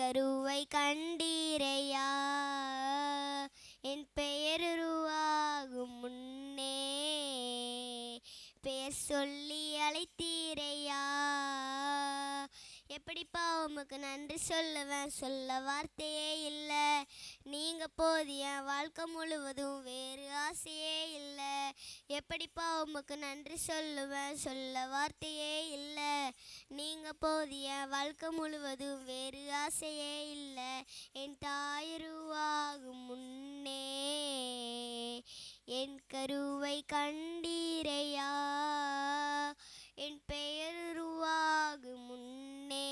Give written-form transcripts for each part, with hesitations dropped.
கருவை கண்டீரையா, என் பெயர் உருவாகும் முன்னே பெயர் சொல்லி அழைத்தீரையா. எப்படிப்பா உமக்கு நன்றி சொல்லுவேன், சொல்ல வார்த்தையே இல்லை. நீங்கள் போது என் வாழ்க்கை முழுவதும் வேறு ஆசையே இல்லை. எப்படிப்பா உமக்கு நன்றி சொல்லுவேன், சொல்ல வார்த்தையே இல்லை. நீங்கள் போது என் வாழ்க்கை முழுவதும் வேறு ஆசையே இல்லை. என் தாயுருவாகும் முன்னே என் கருவை கண்டீரையா, என் பெயர் உருவாகும் முன்னே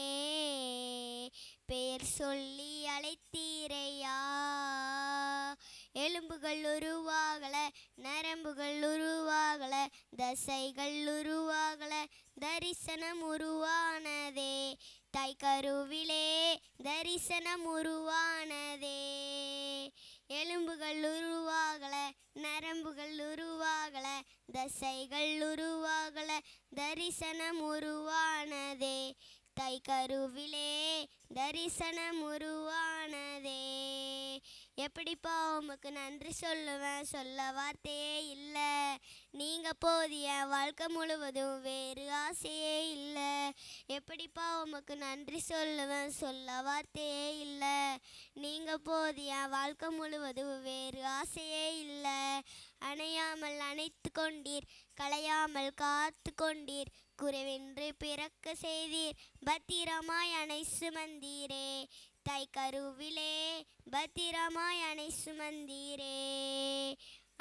பெயர் சொல்லி அழைத்தீரையா. எலும்புகள் உருவாகல, நரம்புகள் உருவாகல, தசைகள் உருவாகல, தரிசனம் உருவானதே. தாய் கருவிலே தரிசனம் உருவானதே. எலும்புகள் உருவாகல, நரம்புகள் உருவாகல, தசைகள் உருவாகல, தரிசனம் உருவானதே. தாய் கருவிலே தரிசனம் உருவானதே. எப்படிப்பா உமக்கு நன்றி சொல்லுவேன், சொல்ல வார்த்தையே இல்லை. நீங்கள் போது என் வாழ்க்கை முழுவதும் வேறு ஆசையே இல்லை. எப்படிப்பா உமக்கு நன்றி சொல்லுவேன், சொல்ல வார்த்தையே இல்லை. நீங்கள் போது என் வாழ்க்கை முழுவதும் வேறு ஆசையே இல்லை. அணையாமல் அணைத்து கொண்டீர், களையாமல் காத்து கொண்டீர், குறைவின்றி பிறக்க செய்தீர், பத்திரமாய் அணை சுமந்தீரே. தாய் கருவிலே பத்திரமாய் அணை சுமந்தீரே.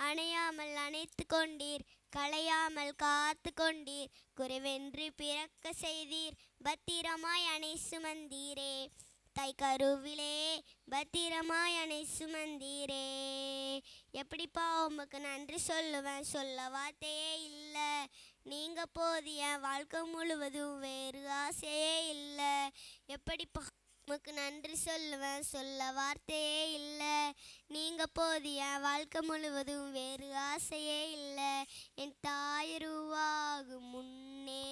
அணையாமல் அணைத்து கொண்டீர், களையாமல் காத்து கொண்டீர், குறைவென்று பிறக்க செய்தீர், பத்திரமாய் அணை சுமந்தீரே. தாய் கருவிலே பத்திரமாய் அணை சுமந்தீரே. எப்படிப்பா உமக்கு நன்றி சொல்லுவேன், சொல்ல வார்த்தையே இல்லை. நீங்கள் போது என் வாழ்க்கை முழுவதும் வேறு ஆசையே இல்லை. எப்படிப்பா உமக்கு நன்றி சொல்லுவேன், சொல்ல வார்த்தையே இல்லை. நீங்கள் போது என் வாழ்க்கை முழுவதும் வேறு ஆசையே இல்லை. என் தாயுருவாகும் முன்னே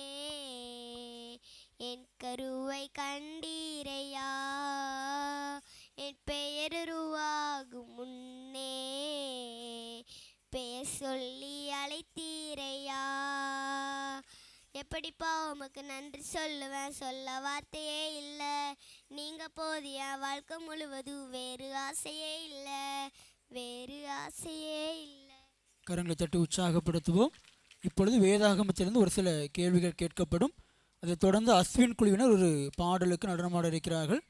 என் கருவை கண்டீரையா, என் பெயர் உருவாகும் முன்னே பெயர் சொல்லி அழைத்தீரையா. எப்படிப்பா உமக்கு நன்றி சொல்லுவேன், சொல்ல வார்த்தையே இல்லை. நீங்கள் போது என் வாழ்க்கை முழுவதும் வேறு ஆசையே இல்லை, வேறு ஆசையே இல்லை. கரங்களை தட்டி உற்சாகப்படுத்துவோம். இப்பொழுது வேதாகமத்திலிருந்து ஒரு சில கேள்விகள் கேட்கப்படும். அதைத் தொடர்ந்து அஸ்வின் குழுவினர் ஒரு பாடலுக்கு நடனமாட இருக்கிறார்கள்.